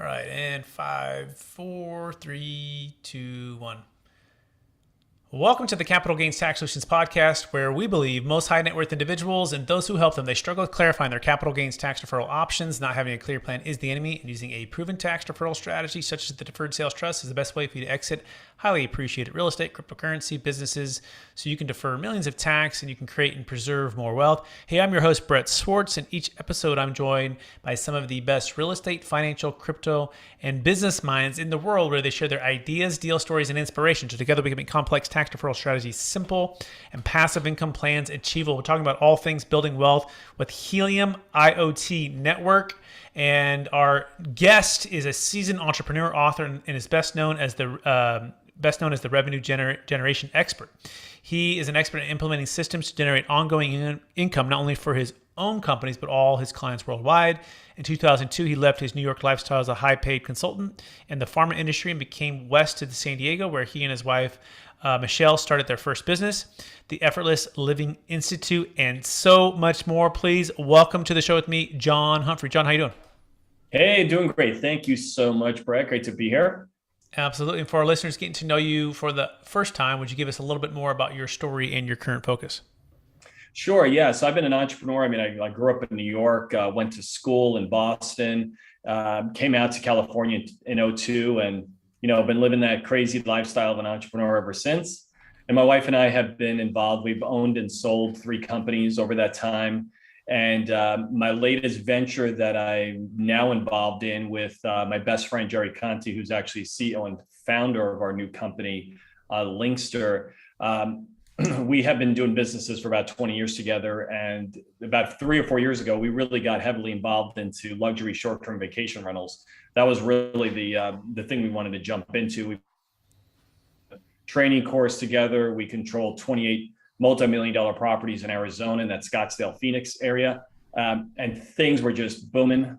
All right, and 5, 4, 3, 2, 1. Welcome to the Capital Gains Tax Solutions podcast, where we believe most high net worth individuals and those who help them, they struggle with clarifying their capital gains tax deferral options. Not having a clear plan is the enemy, and using a proven tax deferral strategy such as the Deferred Sales Trust is the best way for you to exit highly appreciated real estate, cryptocurrency, businesses, so you can defer millions of tax and you can create and preserve more wealth. Hey, I'm your host, Brett Swarts, and each episode I'm joined by some of the best real estate, financial, crypto, and business minds in the world, where they share their ideas, deal stories, and inspiration. So together we can make complex tax deferral strategies simple and passive income plans achievable. We're talking about all things building wealth with Helium IoT Network. And our guest is a seasoned entrepreneur, author, and is best known as the revenue generation expert. He is an expert in implementing systems to generate ongoing income, not only for his own companies, but all his clients worldwide. In 2002, he left his New York lifestyle as a high-paid consultant in the pharma industry and became west to San Diego, where he and his wife, Michelle, started their first business, the Effortless Living Institute, and so much more. Please welcome to the show with me, John Humphrey. John, how you doing? Hey, doing great. Thank you so much, Brett. Great to be here. Absolutely. And for our listeners getting to know you for the first time, would you give us a little bit more about your story and your current focus? Sure. Yeah. So I've been an entrepreneur. I grew up in New York, went to school in Boston, came out to California in '02, and been living that crazy lifestyle of an entrepreneur ever since. And my wife and I have been involved. We've owned and sold 3 companies over that time. And my latest venture that I'm now involved in with my best friend, Jerry Conti, who's actually CEO and founder of our new company, Linkster. We have been doing businesses for about 20 years together. And about 3 or 4 years ago, we really got heavily involved into luxury short-term vacation rentals. That was really the thing we wanted to jump into. We training course together. We control 28 multi-million-dollar properties in Arizona, in that Scottsdale, Phoenix area. And things were just booming,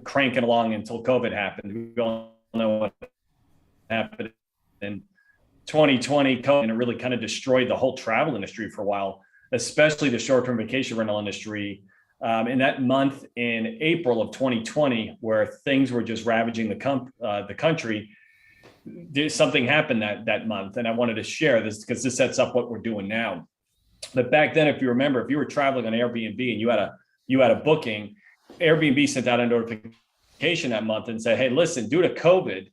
cranking along until COVID happened. We all know what happened in 2020, COVID, and it really kind of destroyed the whole travel industry for a while, especially the short-term vacation rental industry. In that month in April of 2020, where things were just ravaging the country, something happened that month, and I wanted to share this because this sets up what we're doing now. But back then, if you remember, if you were traveling on Airbnb and you had a booking, Airbnb sent out a notification that month and said, "Hey, listen, due to COVID,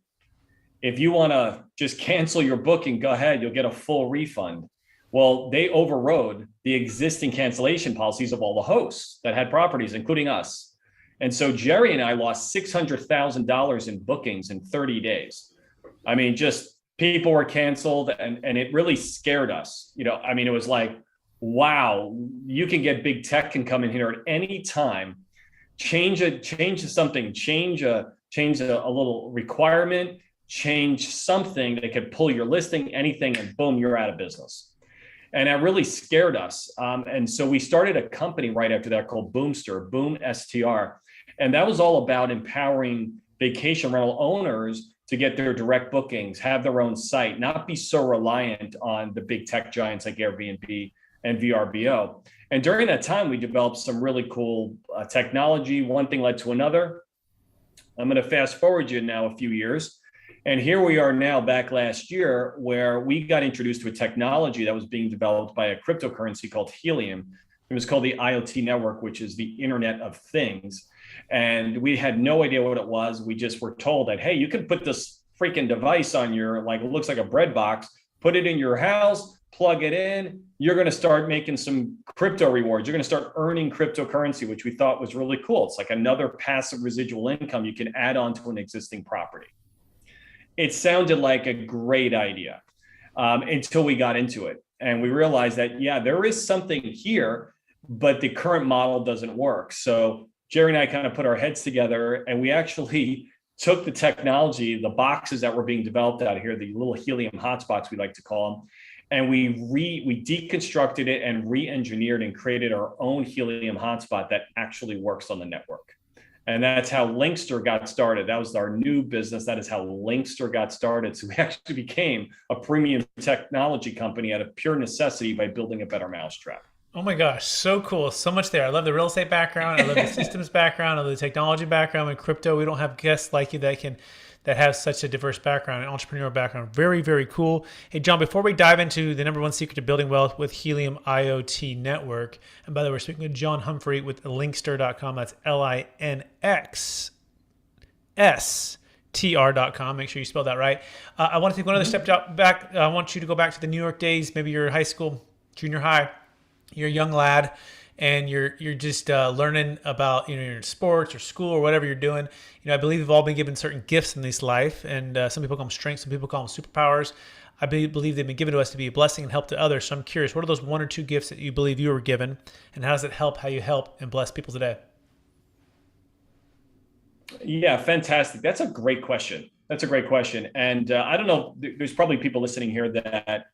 if you want to just cancel your booking, go ahead, you'll get a full refund." Well, they overrode the existing cancellation policies of all the hosts that had properties, including us. And so Jerry and I lost $600,000 in bookings in 30 days. I mean, just people were canceled, and it really scared us. It was like, wow, you can get big tech can come in here at any time, change something, change a little requirement, change something that could pull your listing, anything, and boom, you're out of business. And that really scared us. And so we started a company right after that called Boom STR. And that was all about empowering vacation rental owners to get their direct bookings, have their own site, not be so reliant on the big tech giants like Airbnb and VRBO. And during that time, we developed some really cool technology. One thing led to another. I'm going to fast forward you now a few years. And here we are now back last year, where we got introduced to a technology that was being developed by a cryptocurrency called Helium. It was called the IoT network, which is the Internet of Things. And we had no idea what it was. We just were told that, hey, you can put this freaking device on your, it looks like a bread box, put it in your house, plug it in. You're going to start making some crypto rewards. You're going to start earning cryptocurrency, which we thought was really cool. It's like another passive residual income you can add on to an existing property. It sounded like a great idea until we got into it. And we realized that, yeah, there is something here, but the current model doesn't work. So Jerry and I kind of put our heads together, and we actually took the technology, the boxes that were being developed out here, the little helium hotspots, we like to call them, and we deconstructed it and re-engineered and created our own helium hotspot that actually works on the network. And that's how Linkster got started. That was our new business. That is how Linkster got started. So we actually became a premium technology company out of pure necessity by building a better mousetrap. Oh my gosh, so cool. So much there. I love the real estate background. I love the systems background. I love the technology background. And crypto, we don't have guests like you that have such a diverse background, an entrepreneurial background. Very, very cool. Hey, John, before we dive into the number one secret to building wealth with Helium IoT Network, and by the way, we're speaking with John Humphrey with linkster.com. That's LINXSTR.com. Make sure you spell that right. I want to take one other step back. I want you to go back to the New York days, maybe your high school, junior high. You're a young lad and you're just learning about you're in sports or school or whatever you're doing. I believe we've all been given certain gifts in this life, and some people call them strengths, some people call them superpowers. I believe they've been given to us to be a blessing and help to others. So I'm curious, what are those one or two gifts that you believe you were given, and how does it help how you help and bless people today? Yeah, fantastic. That's a great question. And I don't know, there's probably people listening here that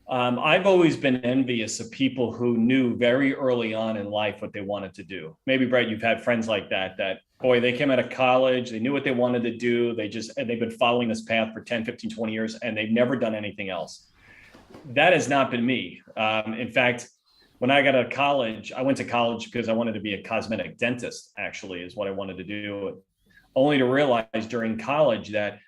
I've always been envious of people who knew very early on in life what they wanted to do. Maybe, Brett, you've had friends like that boy, they came out of college, they knew what they wanted to do. And they've been following this path for 10, 15, 20 years, and they've never done anything else. That has not been me. In fact, when I got out of college, I went to college because I wanted to be a cosmetic dentist, actually, is what I wanted to do. Only to realize during college that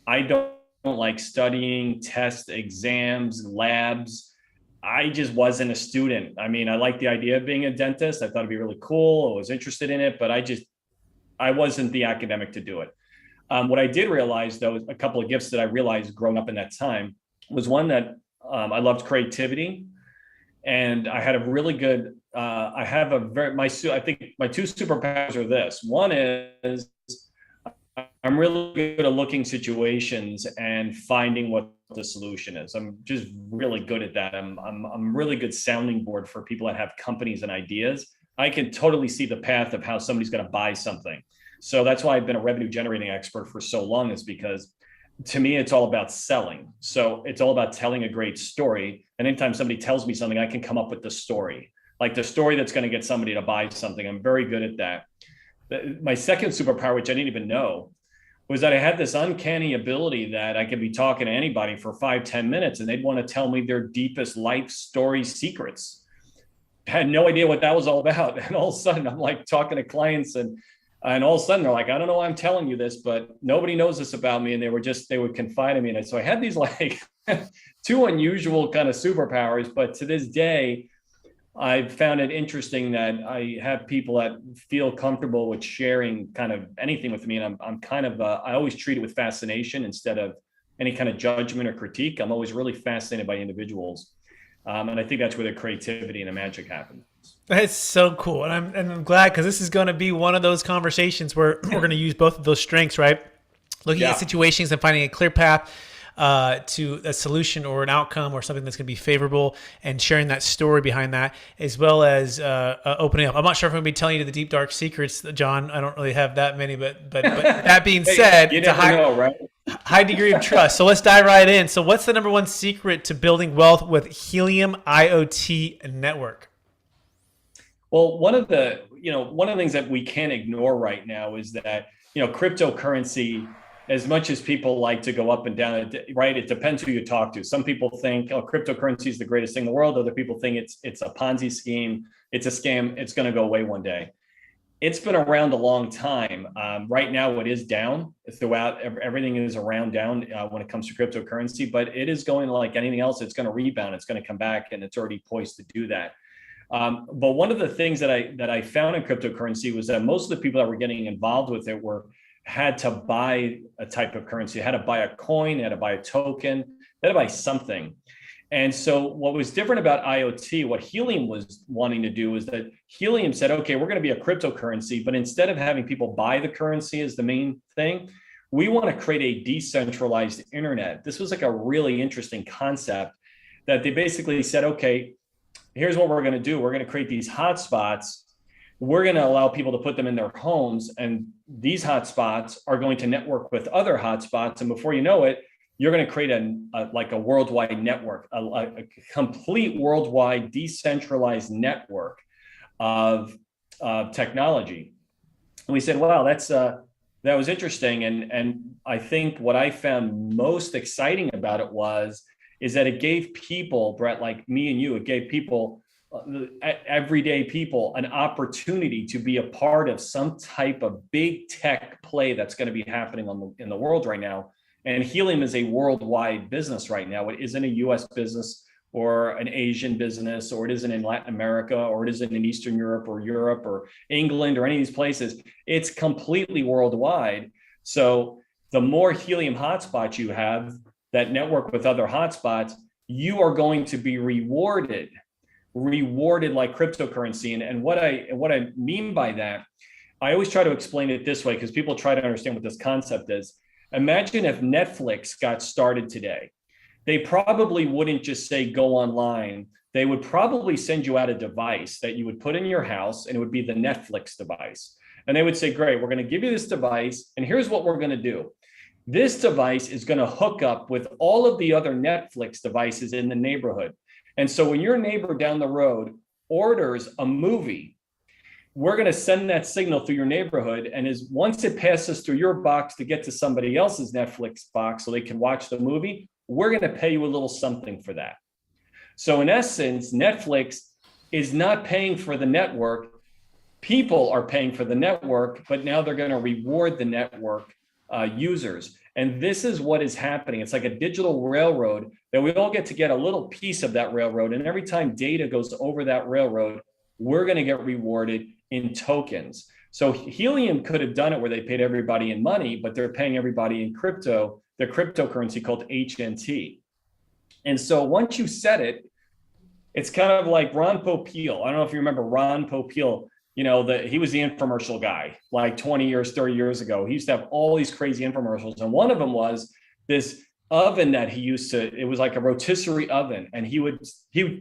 I don't like studying, tests, exams, labs. I just wasn't a student. I mean, I liked the idea of being a dentist. I thought it'd be really cool. I was interested in it, but I wasn't the academic to do it. What I did realize, though, a couple of gifts that I realized growing up in that time was one that I loved creativity, and I had a really good. I have a very I think my two superpowers are this. One is I'm really good at looking situations and finding what the solution is. I'm just really good at that. I'm really good sounding board for people that have companies and ideas. I can totally see the path of how somebody's going to buy something. So that's why I've been a revenue generating expert for so long, is because to me, it's all about selling. So it's all about telling a great story. And anytime somebody tells me something, I can come up with the story, like the story that's going to get somebody to buy something. I'm very good at that. My second superpower, which I didn't even know, was that I had this uncanny ability that I could be talking to anybody for 5-10 minutes and they'd want to tell me their deepest life story secrets. I had no idea what that was all about. And all of a sudden I'm like talking to clients and all of a sudden they're like, I don't know why I'm telling you this, but nobody knows this about me. And they would confide in me. And so I had these like two unusual kind of superpowers, but to this day, I've found it interesting that I have people that feel comfortable with sharing kind of anything with me. And I'm kind of, I always treat it with fascination instead of any kind of judgment or critique. I'm always really fascinated by individuals. And I think that's where the creativity and the magic happens. That's so cool. And I'm glad, because this is going to be one of those conversations where we're going to use both of those strengths, right? Looking at situations and finding a clear path to a solution or an outcome or something that's going to be favorable, and sharing that story behind that, as well as opening up. I'm not sure if I'm going to be telling you the deep, dark secrets, John. I don't really have that many, but that being said, it's a high degree of trust. So let's dive right in. So what's the number one secret to building wealth with Helium IoT Network? Well, one of the things that we can't ignore right now is that, cryptocurrency, as much as people like to go up and down, right? It depends who you talk to. Some people think, cryptocurrency is the greatest thing in the world. Other people think it's a Ponzi scheme. It's a scam. It's going to go away one day. It's been around a long time. Right now, it is down throughout. Everything is around down when it comes to cryptocurrency, but it is going like anything else. It's going to rebound. It's going to come back, and it's already poised to do that. But one of the things that I found in cryptocurrency was that most of the people that were getting involved with it had to buy a type of currency, had to buy a coin, had to buy a token, they had to buy something. And so what was different about IoT, what Helium was wanting to do, was that Helium said, okay, we're going to be a cryptocurrency, but instead of having people buy the currency as the main thing, we want to create a decentralized internet. This was like a really interesting concept that they basically said, okay, here's what we're going to do. We're going to create these hotspots. We're going to allow people to put them in their homes, and these hotspots are going to network with other hotspots. And before you know it, you're going to create a worldwide network, a complete worldwide decentralized network of technology. And we said, wow, that was interesting. And I think what I found most exciting about it is that it gave people, Brett, like me and you, it gave people everyday people an opportunity to be a part of some type of big tech play that's going to be happening in the world right now. And helium is a worldwide business right now. It isn't a US business or an Asian business, or it isn't in Latin America, or it isn't in Eastern Europe or England or any of these places. It's completely worldwide. So the more helium hotspots you have that network with other hotspots, you are going to be rewarded like cryptocurrency. And what I mean by that, I always try to explain it this way because people try to understand what this concept is. Imagine if Netflix got started today. They probably wouldn't just say go online. They would probably send you out a device that you would put in your house, and it would be the Netflix device. And they would say, great, we're going to give you this device, and here's what we're going to do. This device is going to hook up with all of the other Netflix devices in the neighborhood. And so when your neighbor down the road orders a movie, we're going to send that signal through your neighborhood. And once it passes through your box to get to somebody else's Netflix box so they can watch the movie, we're going to pay you a little something for that. So in essence, Netflix is not paying for the network. People are paying for the network, but now they're going to reward the network users. And this is what is happening. It's like a digital railroad that we all get to get a little piece of that railroad. And every time data goes over that railroad, we're going to get rewarded in tokens. So Helium could have done it where they paid everybody in money, but they're paying everybody in crypto, their cryptocurrency called HNT. And so once you set it, it's kind of like Ron Popeil. I don't know if you remember Ron Popeil. You know, he was the infomercial guy like 20 years, 30 years ago. He used to have all these crazy infomercials. And one of them was this oven that he used to, it was like a rotisserie oven. And he would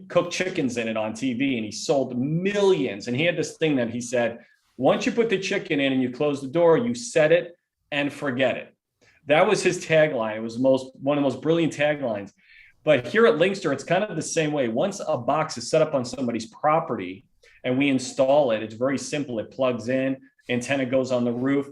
cook chickens in it on TV, and he sold millions. And he had this thing that he said, once you put the chicken in and you close the door, you set it and forget it. That was his tagline. It was one of the most brilliant taglines. But here at Linkster, it's kind of the same way. Once a box is set up on somebody's property and we install it, it's very simple. It plugs in, antenna goes on the roof.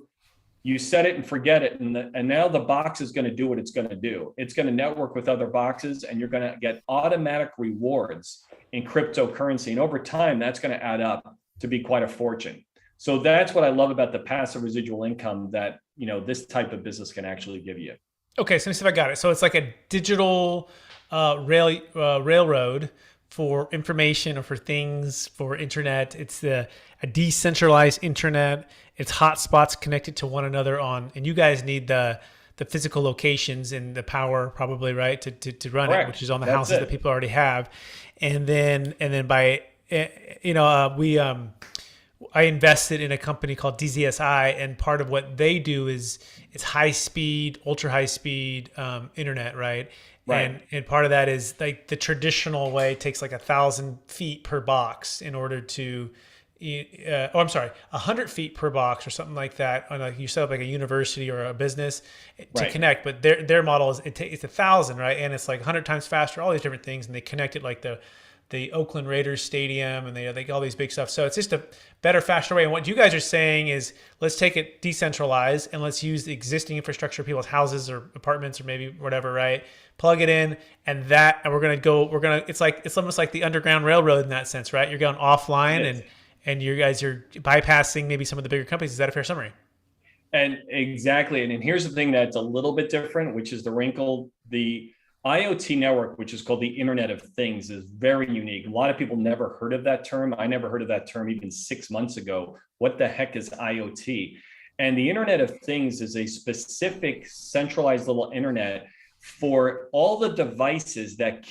You set it and forget it. And now the box is going to do what it's going to do. It's going to network with other boxes, and you're going to get automatic rewards in cryptocurrency. And over time, that's going to add up to be quite a fortune. So that's what I love about the passive residual income that, you know, this type of business can actually give you. Okay, so let me see if I got it. So it's like a digital railroad for information or for things, for internet. It's a decentralized internet. It's hotspots connected to one another and you guys need the physical locations and the power probably, right, to run Correct. it, which is on the That's houses it. that people already have. And then by, I invested in a company called DZSI, and part of what they do is it's high speed, ultra high speed internet, right? Right. And part of that is like the traditional way takes like 1,000 feet per box in order to, 100 feet per box or something like that. On you set up like a university or a business to Right. connect, but their model is it's 1,000, right? And it's like 100 times faster, all these different things, and they connect it like the Oakland Raiders stadium, and they all these big stuff. So it's just a better, faster way. And what you guys are saying is, let's take it decentralized and let's use the existing infrastructure, people's houses or apartments or maybe whatever, right? Plug it in, and it's almost like the Underground Railroad in that sense, right? You're going offline, and you guys are bypassing maybe some of the bigger companies. Is that a fair summary? And exactly. And here's the thing that's a little bit different, which is the wrinkle. The IoT network, which is called the Internet of Things, is very unique. A lot of people never heard of that term. I never heard of that term even 6 months ago. What the heck is IoT? And the Internet of Things is a specific centralized little internet for all the devices that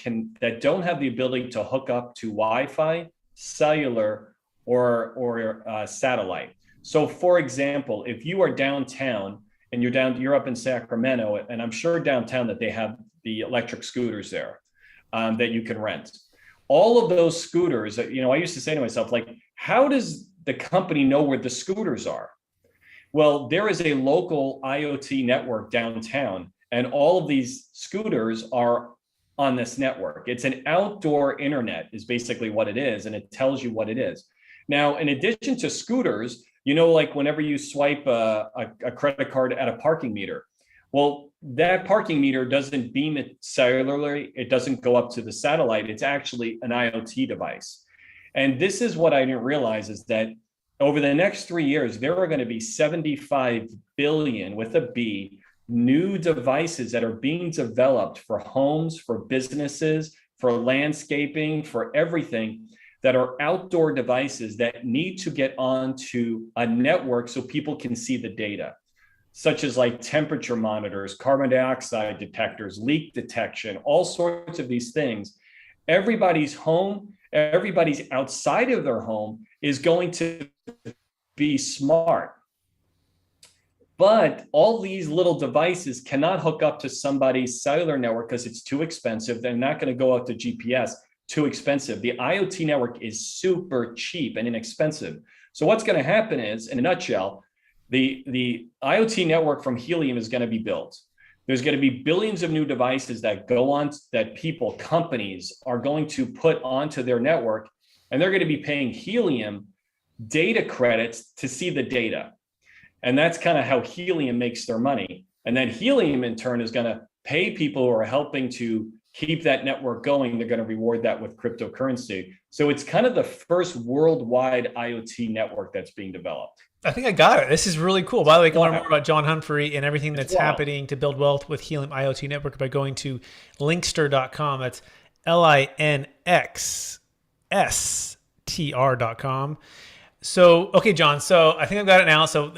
don't have the ability to hook up to Wi-Fi, cellular, or satellite. So, for example, if you are downtown and you're up in Sacramento, and I'm sure downtown that they have the electric scooters there that you can rent. All of those scooters, you know, I used to say to myself, like, how does the company know where the scooters are? Well, there is a local IoT network downtown, and all of these scooters are on this network. It's an outdoor internet is basically what it is, and it tells you what it is. Now, in addition to scooters, you know, like whenever you swipe a credit card at a parking meter, well, that parking meter doesn't beam it cellularly. It doesn't go up to the satellite. It's actually an IoT device. And this is what I didn't realize is that over the next 3 years, there are going to be 75 billion with a B new devices that are being developed for homes, for businesses, for landscaping, for everything that are outdoor devices that need to get onto a network so people can see the data, such as like temperature monitors, carbon dioxide detectors, leak detection, all sorts of these things. Everybody's home, everybody's outside of their home is going to be smart. But all these little devices cannot hook up to somebody's cellular network because it's too expensive. They're not going to go out to GPS, too expensive. The IoT network is super cheap and inexpensive. So what's going to happen is, in a nutshell, the IoT network from Helium is going to be built. There's going to be billions of new devices that go on, that people, companies are going to put onto their network, and they're going to be paying Helium data credits to see the data. And that's kind of how Helium makes their money. And then Helium in turn is going to pay people who are helping to keep that network going. They're going to reward that with cryptocurrency. So it's kind of the first worldwide IoT network that's being developed. I think I got it. This is really cool. By the way, you can learn more about John Humphrey and everything that's happening to build wealth with Helium IoT Network by going to linkster.com. That's LINXSTR.com. So, okay, John. So I think I've got it now. So,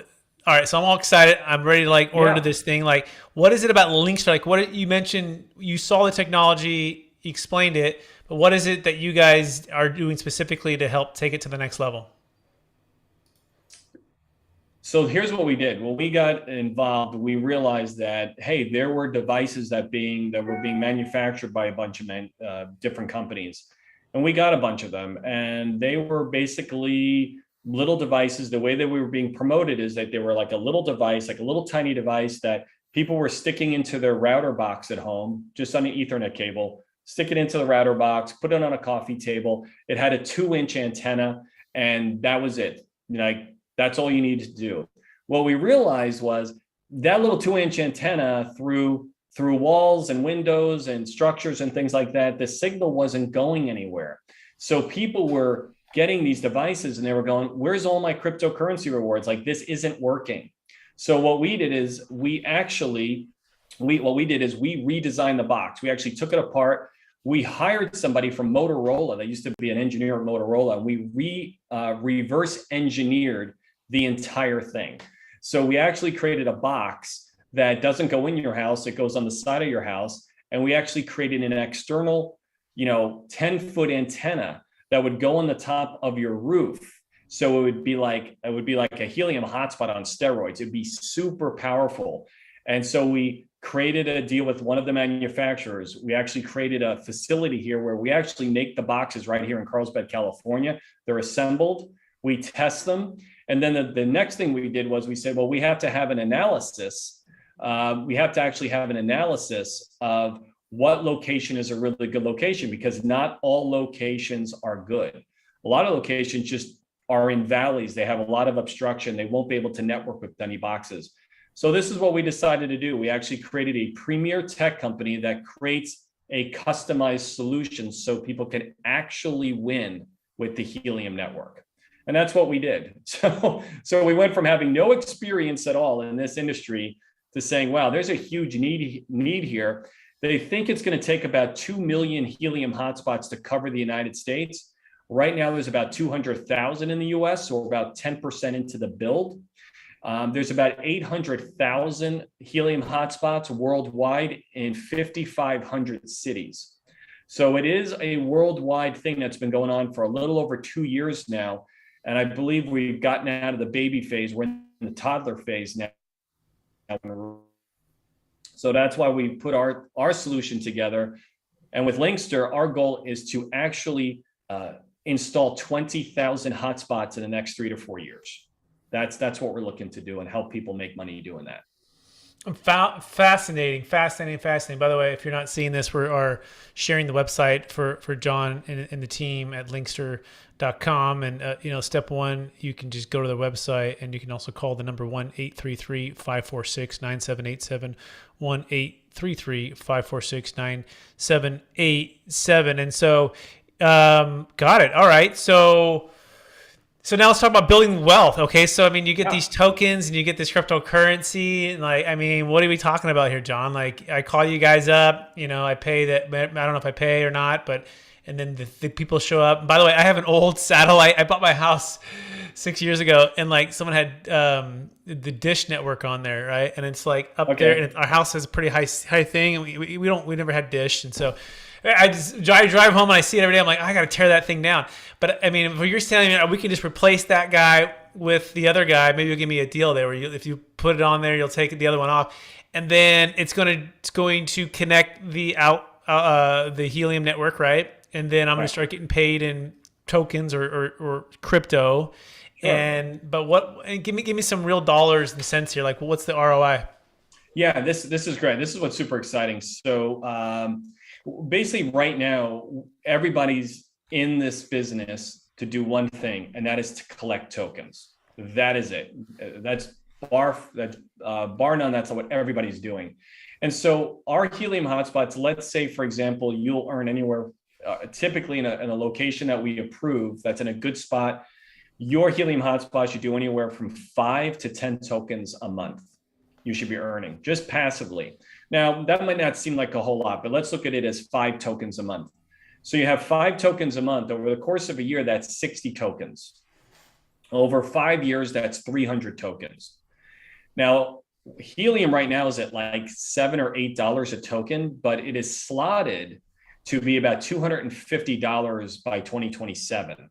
all right. So I'm all excited. I'm ready to like order this thing. Like, what is it about Linkster? Like, what you mentioned, you saw the technology, you explained it, but what is it that you guys are doing specifically to help take it to the next level? So here's what we did. When we got involved, we realized that, hey, there were devices that were being manufactured by a bunch of different companies. And we got a bunch of them. And they were basically little devices. The way that we were being promoted is that they were like a little device, like a little tiny device that people were sticking into their router box at home, just on an Ethernet cable, stick it into the router box, put it on a coffee table. It had a 2-inch antenna, and that was it. Like, that's all you needed to do. What we realized was that little 2-inch antenna through walls and windows and structures and things like that, the signal wasn't going anywhere. So people were getting these devices and they were going, where's all my cryptocurrency rewards? Like, this isn't working. So what we did is we redesigned the box. We actually took it apart. We hired somebody from Motorola that used to be an engineer at Motorola, and we reverse engineered the entire thing. So we actually created a box that doesn't go in your house, it goes on the side of your house. And we actually created an external, 10-foot antenna that would go on the top of your roof. So it would be like a Helium hotspot on steroids. It'd be super powerful. And so we created a deal with one of the manufacturers. We actually created a facility here where we actually make the boxes right here in Carlsbad, California. They're assembled, we test them. And then the next thing we did was we said, well, we have to have an analysis. We have to actually have an analysis of what location is a really good location, because not all locations are good. A lot of locations just are in valleys. They have a lot of obstruction. They won't be able to network with any boxes. So this is what we decided to do. We actually created a premier tech company that creates a customized solution so people can actually win with the Helium network. And that's what we did. So we went from having no experience at all in this industry to saying, wow, there's a huge need here. They think it's going to take about 2 million Helium hotspots to cover the United States. Right now, there's about 200,000 in the US, so we're about 10% into the build. There's about 800,000 Helium hotspots worldwide in 5,500 cities. So it is a worldwide thing that's been going on for a little over 2 years now. And I believe we've gotten out of the baby phase. We're in the toddler phase now. So that's why we put our solution together. And with Linkster, our goal is to actually install 20,000 hotspots in the next 3 to 4 years. That's what we're looking to do and help people make money doing that. Fascinating. By the way, if you're not seeing this, we are sharing the website for John and the team at linkster.com. And, step one, you can just go to the website, and you can also call the number 1-833-546-9787, 1-833-546-9787. And so Got it. All right. So now let's talk about building wealth. Okay. So, I mean, you get Yeah. these tokens and you get this cryptocurrency. And like, I mean, what are we talking about here, John? Like, I call you guys up, I pay that. I don't know if I pay or not, but, and then the people show up. By the way, I have an old satellite. I bought my house 6 years ago and like someone had, the Dish network on there. Right. And it's like up there Okay. and our house has a pretty high thing. And we never had Dish. And so I drive home and I see it every day. I'm like, I got to tear that thing down. But I mean, if you're telling me we can just replace that guy with the other guy, maybe you'll give me a deal there where if you put it on there, you'll take the other one off, and then it's going to connect the Helium network, right? And then I'm going to Right. start getting paid in tokens or crypto. Sure. And give me some real dollars and cents here. Like, what's the ROI? Yeah, this is great. This is what's super exciting. So basically, right now, everybody's in this business to do one thing, and that is to collect tokens. That is it. That's bar none. That's what everybody's doing. And so our Helium hotspots. Let's say, for example, you'll earn anywhere, typically in a location that we approve, that's in a good spot. Your Helium hotspot should do anywhere from 5 to 10 tokens a month you should be earning just passively. Now, that might not seem like a whole lot, but let's look at it as 5 tokens a month. So you have 5 tokens a month. Over the course of a year, that's 60 tokens. Over 5 years, that's 300 tokens. Now, Helium right now is at like $7 or $8 a token, but it is slotted to be about $250 by 2027.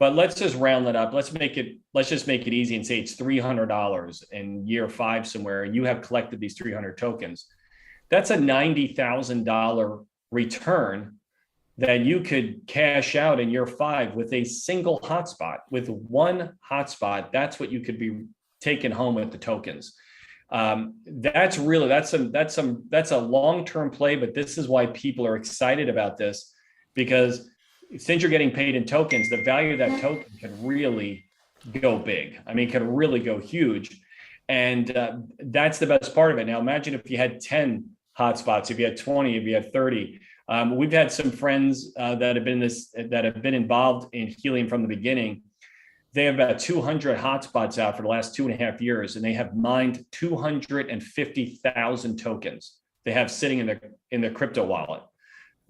But let's just round that up. Let's just make it easy and say it's $300 in year 5 somewhere, and you have collected these 300 tokens. That's a $90,000 return that you could cash out in year 5 with a single hotspot. With one hotspot, that's what you could be taking home with the tokens. That's a long-term play, but this is why people are excited about this, because since you're getting paid in tokens, the value of that token can really go big. I mean, can really go huge. And that's the best part of it. Now, imagine if you had 10 hotspots, if you had 20, if you had 30. We've had some friends that have been involved in Helium from the beginning. They have about 200 hotspots out for the last 2.5 years, and they have mined 250,000 tokens they have sitting in their crypto wallet.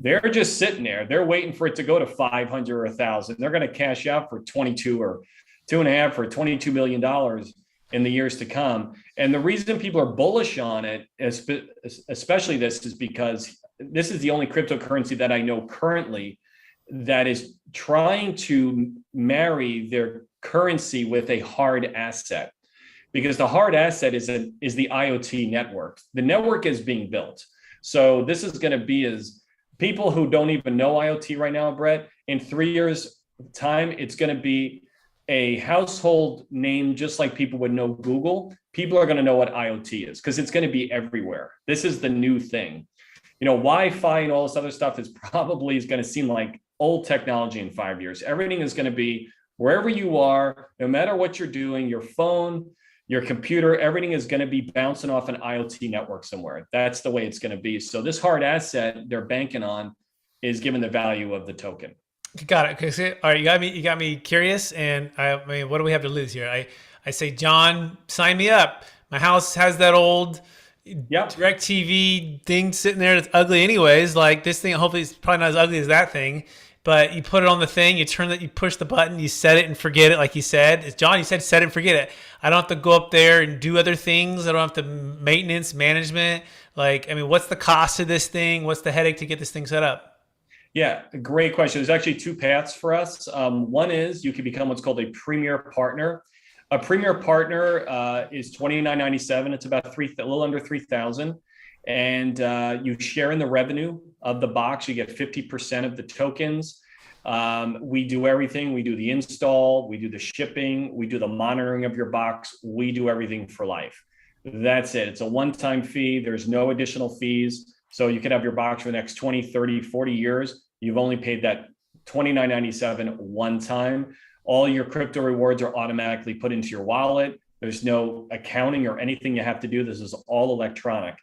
They're just sitting there. They're waiting for it to go to 500 or 1,000. They're going to cash out for 22 or 2.5 or $22 million in the years to come. And the reason people are bullish on it, especially this, is because this is the only cryptocurrency that I know currently that is trying to marry their currency with a hard asset. Because the hard asset is the IoT network. The network is being built. So this is going to be as people who don't even know IoT right now, Brett, in 3 years' time, it's going to be a household name, just like people would know Google. People are going to know what IoT is because it's going to be everywhere. This is the new thing. Wi-Fi and all this other stuff is going to seem like old technology in 5 years. Everything is going to be wherever you are, no matter what you're doing, your phone, your computer, everything is going to be bouncing off an IoT network somewhere. That's the way it's going to be. So this hard asset they're banking on is given the value of the token. Got it. Okay. All right. You got me curious. And I mean, what do we have to lose here? I say, John, sign me up. My house has that old Direct TV thing sitting there that's ugly anyways. Like this thing, hopefully it's probably not as ugly as that thing. But you put it on the thing, you push the button, you set it and forget it, like you said. It's John, you said set it and forget it. I don't have to go up there and do other things. I don't have to maintenance, management. Like, I mean, what's the cost of this thing? What's the headache to get this thing set up? Yeah, great question. There's actually 2 paths for us. One is you can become what's called a premier partner. A premier partner is $29.97. It's about a little under 3,000, and you share in the revenue of the box. You get 50% of the tokens. We do everything. We do the install. We do the shipping. We do the monitoring of your box. We do everything for life. That's it. It's a one-time fee. There's no additional fees. So you can have your box for the next 20, 30, 40 years. You've only paid that $29.97 one time. All your crypto rewards are automatically put into your wallet. There's no accounting or anything you have to do. This is all electronic.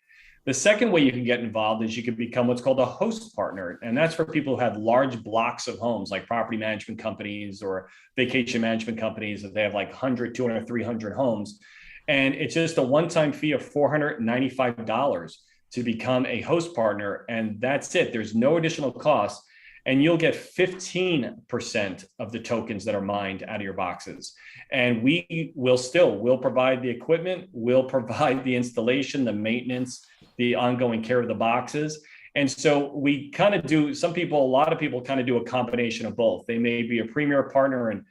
The second way you can get involved is you can become what's called a host partner. And that's for people who have large blocks of homes, like property management companies or vacation management companies, that they have like 100, 200, 300 homes. And it's just a one-time fee of $495 to become a host partner. And that's it. There's no additional cost. And you'll get 15% of the tokens that are mined out of your boxes. And we'll provide the equipment, we'll provide the installation, the maintenance, the ongoing care of the boxes. And so we kind of do, a lot of people kind of do a combination of both. They may be a premier partner and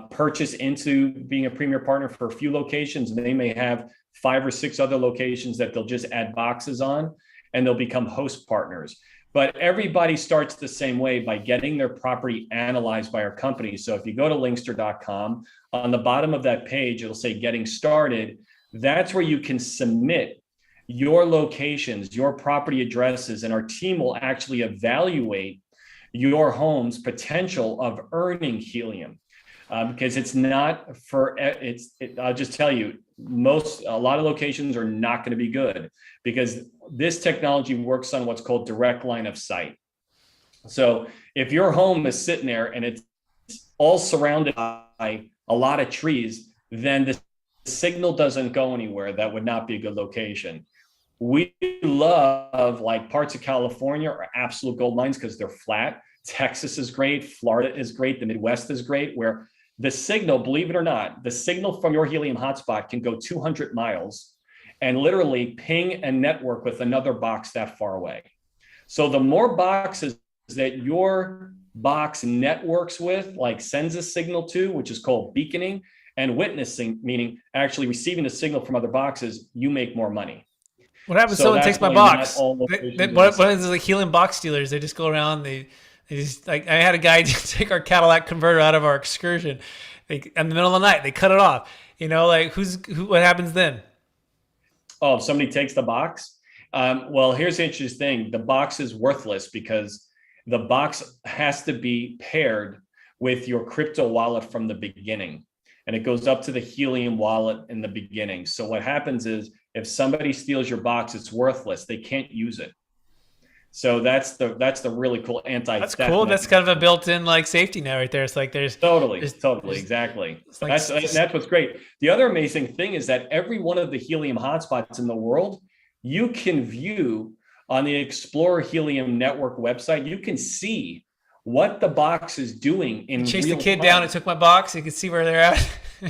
purchase into being a premier partner for a few locations, and they may have 5 or 6 other locations that they'll just add boxes on, and they'll become host partners. But everybody starts the same way, by getting their property analyzed by our company. So if you go to linkster.com, on the bottom of that page, it'll say getting started. That's where you can submit your locations, your property addresses, and our team will actually evaluate your home's potential of earning helium. Because it's not for, I'll just tell you, a lot of locations are not going to be good, because this technology works on what's called direct line of sight. So if your home is sitting there and it's all surrounded by a lot of trees, then the signal doesn't go anywhere. That would not be a good location. We love, like, parts of California are absolute gold mines because they're flat. Texas is great. Florida is great. The Midwest is great, where the signal, believe it or not, the signal from your helium hotspot can go 200 miles and literally ping and network with another box that far away. So the more boxes that your box networks with, like sends a signal to, which is called beaconing, and witnessing, meaning actually receiving a signal from other boxes, you make more money. What happens if someone takes my box? What is like helium box stealers? They just go around, they just, like, I had a guy take our Cadillac converter out of our excursion. In the middle of the night, they cut it off. Like, what happens then? Oh, if somebody takes the box? Well, here's the interesting thing. The box is worthless because the box has to be paired with your crypto wallet from the beginning. And it goes up to the helium wallet in the beginning. So what happens is, if somebody steals your box, it's worthless. They can't use it. So that's the really cool anti-theft. That's cool. Mechanism. That's kind of a built-in, like, safety net right there. It's like there's exactly. Like, that's what's great. The other amazing thing is that every one of the helium hotspots in the world, you can view on the Explorer Helium Network website. You can see what the box is doing in real time. Chased the kid down and took my box. You can see where they're at.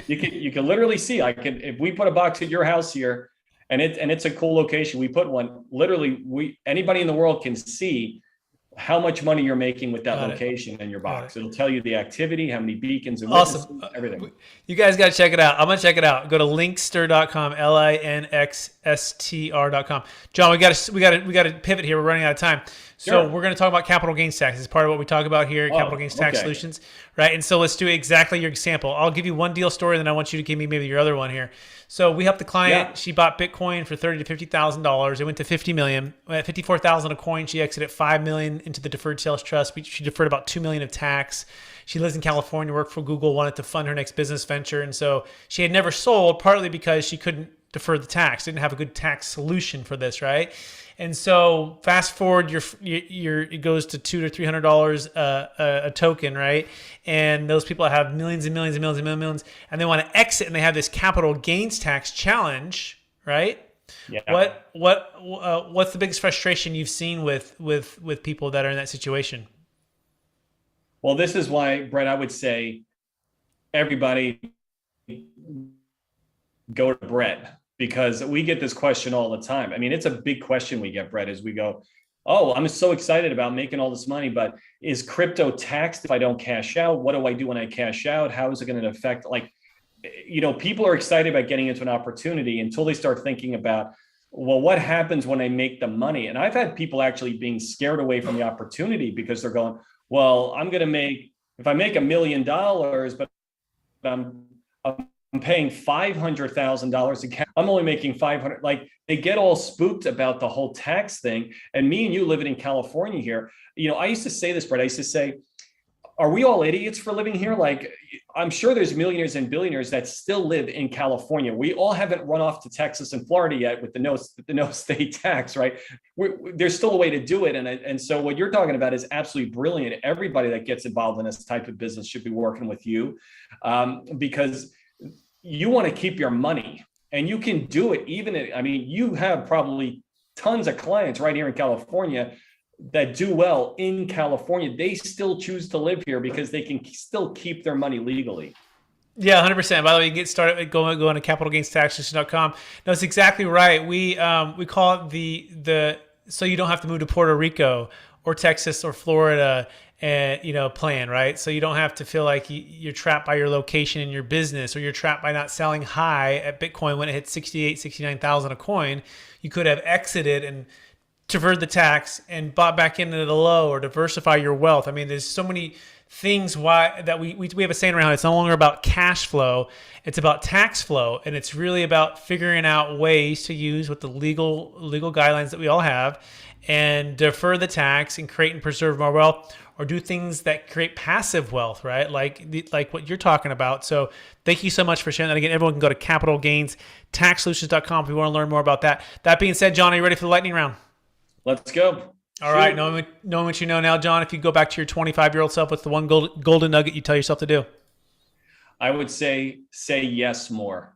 You can literally see. If we put a box at your house here, and it's a cool location, we put one, literally anybody in the world can see how much money you're making with that location in your box. It'll tell you the activity, how many beacons, and awesome, everything. You guys got to check it out. I'm gonna check it out. Go to linkster.com, linxstr.com. John, we got to pivot here. We're running out of time. So we're going to talk about capital gains tax. It's part of what we talk about here at Capital Gains Tax Solutions, right? And so let's do exactly your example. I'll give you one deal story, then I want you to give me maybe your other one here. So we helped the client. Yeah. She bought Bitcoin for $30,000 to $50,000. It went to $50 million. At $54,000 a coin, she exited $5 million into the Deferred Sales Trust. She deferred about $2 million of tax. She lives in California, worked for Google, wanted to fund her next business venture, and so she had never sold, partly because she couldn't defer the tax, didn't have a good tax solution for this, right? And so fast forward, it goes to $200 to $300 a token, right? And those people have millions and millions and millions and millions, and they want to exit, and they have this capital gains tax challenge, right? Yeah. What's the biggest frustration you've seen with people that are in that situation? Well, this is why, Brett, I would say everybody go to Brett, because we get this question all the time. I mean, it's a big question we get, Brett, as we go, oh, I'm so excited about making all this money, but is crypto taxed if I don't cash out? What do I do when I cash out? How is it going to affect, people are excited about getting into an opportunity until they start thinking about, well, what happens when I make the money? And I've had people actually being scared away from the opportunity because they're going, well, if I make $1 million, but I'm paying $500,000 again, I'm only making 500. Like, they get all spooked about the whole tax thing. And me and you living in California here, I used to say this, Brett, I used to say, are we all idiots for living here? Like, I'm sure there's millionaires and billionaires that still live in California. We all haven't run off to Texas and Florida yet with the no state tax, right? There's still a way to do it. And so what you're talking about is absolutely brilliant. Everybody that gets involved in this type of business should be working with you, because you want to keep your money, and you can do it. You have probably tons of clients right here in California that do well in California. They still choose to live here because they can still keep their money legally. Yeah, 100%. By the way, you can get started going to capitalgainstaxsolutions.com. No, it's exactly right. We call it the so you don't have to move to Puerto Rico or Texas or Florida and plan, right? So you don't have to feel like you're trapped by your location in your business, or you're trapped by not selling high at Bitcoin when it hit 69,000 a coin. You could have exited and deferred the tax and bought back into the low, or diversify your wealth. I mean, there's so many things that we have a saying around. It's no longer about cash flow, it's about tax flow, and it's really about figuring out ways to use with the legal guidelines that we all have, and defer the tax and create and preserve more wealth, or do things that create passive wealth, right? Like what you're talking about. So thank you so much for sharing that. Again, everyone can go to capitalgainstaxsolutions.com if you want to learn more about that. That being said, John, are you ready for the lightning round? Let's go. All right. Knowing what you know now, John, if you go back to your 25-year-old self, what's the one golden nugget you tell yourself to do? I would say yes more.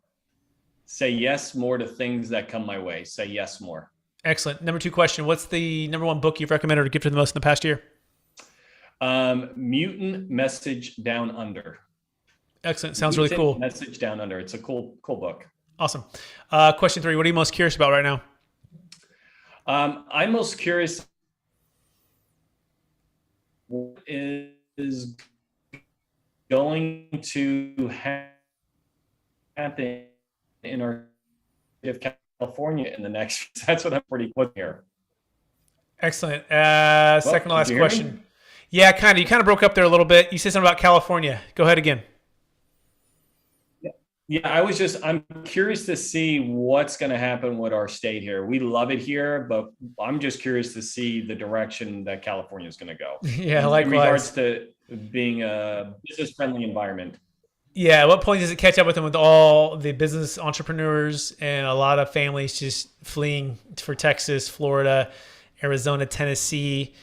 Say yes more to things that come my way. Say yes more. Excellent. Number 2 question. What's the number 1 book you've recommended or gifted the most in the past year? Mutant Message Down Under. Excellent. Sounds really cool. Message Down Under. It's a cool book. Awesome. Question 3. What are you most curious about right now? I'm most curious what is going to happen in our state of California in the next. That's what I'm pretty quick here. Excellent. Second to last question. Yeah, kind of. You kind of broke up there a little bit. You said something about California. Go ahead again. Yeah, I'm curious to see what's going to happen with our state here. We love it here, but I'm just curious to see the direction that California is going to go. Yeah, likewise. In regards to being a business-friendly environment. Yeah, at what point does it catch up with them, with all the business entrepreneurs and a lot of families just fleeing for Texas, Florida, Arizona, Tennessee?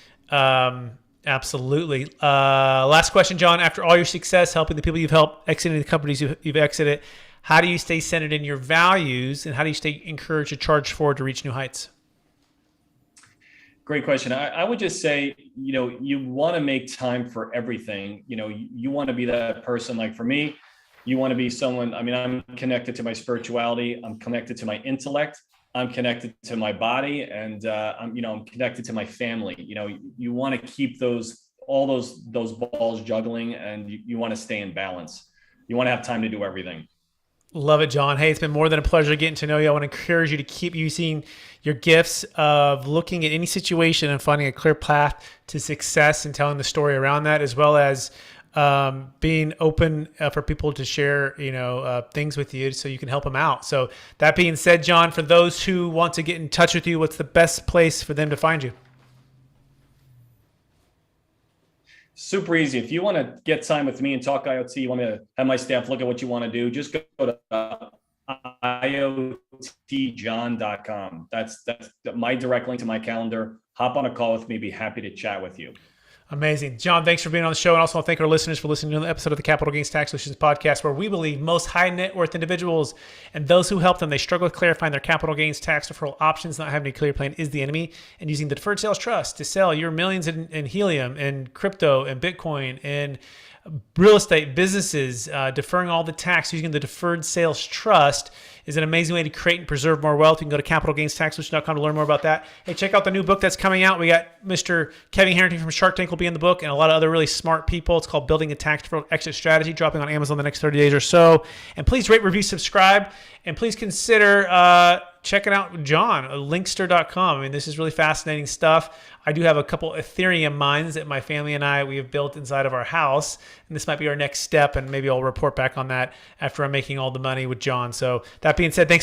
Absolutely. Last question, John. After all your success helping the people you've helped, exiting the companies you've exited, how do you stay centered in your values, and how do you stay encouraged to charge forward to reach new heights? Great question. I would just say, you want to make time for everything. You want to be that person. Like for me, you want to be someone, I'm connected to my spirituality. I'm connected to my intellect. I'm connected to my body, and I'm connected to my family. You want to keep all those balls juggling, and you want to stay in balance. You want to have time to do everything. Love it, John. Hey, it's been more than a pleasure getting to know you. I want to encourage you to keep using your gifts of looking at any situation and finding a clear path to success and telling the story around that, as well as being open for people to share, things with you so you can help them out. So that being said, John, for those who want to get in touch with you, what's the best place for them to find you? Super easy. If you want to get time with me and talk IoT, you want me to have my staff look at what you want to do, just go to iotjohn.com. That's my direct link to my calendar. Hop on a call with me. Be happy to chat with you. Amazing. John, thanks for being on the show. And also, I want to thank our listeners for listening to the episode of the Capital Gains Tax Solutions podcast, where we believe most high net worth individuals and those who help them, they struggle with clarifying their capital gains tax deferral options. Not having a clear plan is the enemy. And using the Deferred Sales Trust to sell your millions in helium and crypto and Bitcoin and real estate businesses, deferring all the tax using the Deferred Sales Trust is an amazing way to create and preserve more wealth. You can go to capitalgainstaxsolutions.com to learn more about that. Hey, check out the new book that's coming out. We got Mr. Kevin Harrington from Shark Tank will be in the book, and a lot of other really smart people. It's called Building a Tax Deferral Exit Strategy, dropping on Amazon the next 30 days or so. And please rate, review, subscribe, and please consider checking out John, linkster.com. This is really fascinating stuff. I do have a couple Ethereum mines that my family and we have built inside of our house, and this might be our next step, and maybe I'll report back on that after I'm making all the money with John. So that being said, thanks everybody.